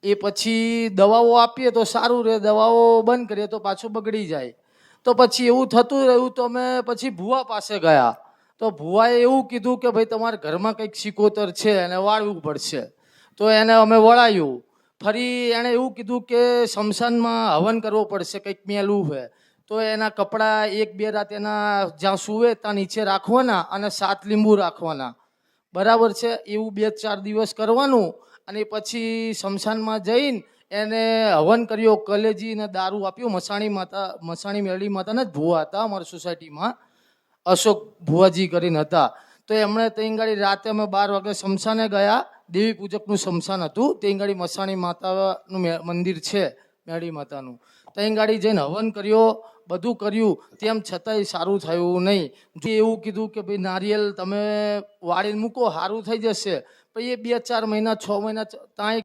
એ પછી દવાઓ આપીએ તો સારું રહે, દવાઓ બંધ કરીએ તો પાછું બગડી જાય. તો પછી એવું થતું રહ્યું તો અમે પછી ભુવા પાસે ગયા. તો ભુવાએ એવું કીધું કે ભાઈ તમારા ઘરમાં કંઈક સિકોતર છે એને વાળવું પડશે. તો એને અમે વળાયું. ફરી એણે એવું કીધું કે સ્મશાનમાં હવન કરવો પડશે, કંઈક મેલું છે. તો એના કપડાં 1-2 રાત એના જ્યાં સૂવે ત્યાં નીચે રાખવાના અને 7 લીંબુ રાખવાના, બરાબર છે. એવું 2-4 દિવસ કરવાનું અને પછી સ્મશાનમાં જઈને એને હવન કર્યો, કલેજી ને દારૂ આપ્યો. મસાણી મેરડી માતાના જ ભુવા હતા અમારી સોસાયટીમાં, અશોક ભુવાજી કરીને હતા. તો એમણે ત્યાં ગાડી રાતે અમે 12 વાગે સ્મશાને ગયા. દેવી પૂજકનું સ્મશાન હતું. ત્યાં ગાડી મસાણી માતાનું મંદિર છે, મેરડી માતાનું. ત્યાં ગાડી જઈને હવન કર્યો, બધું કર્યું, તેમ છતાંય સારું થયું નહીં. જે એવું કીધું કે ભાઈ નારિયેલ તમે વાળીને મૂકો સારું થઈ જશે. પછી એ 2-4 મહિના 6 મહિના ત્યાં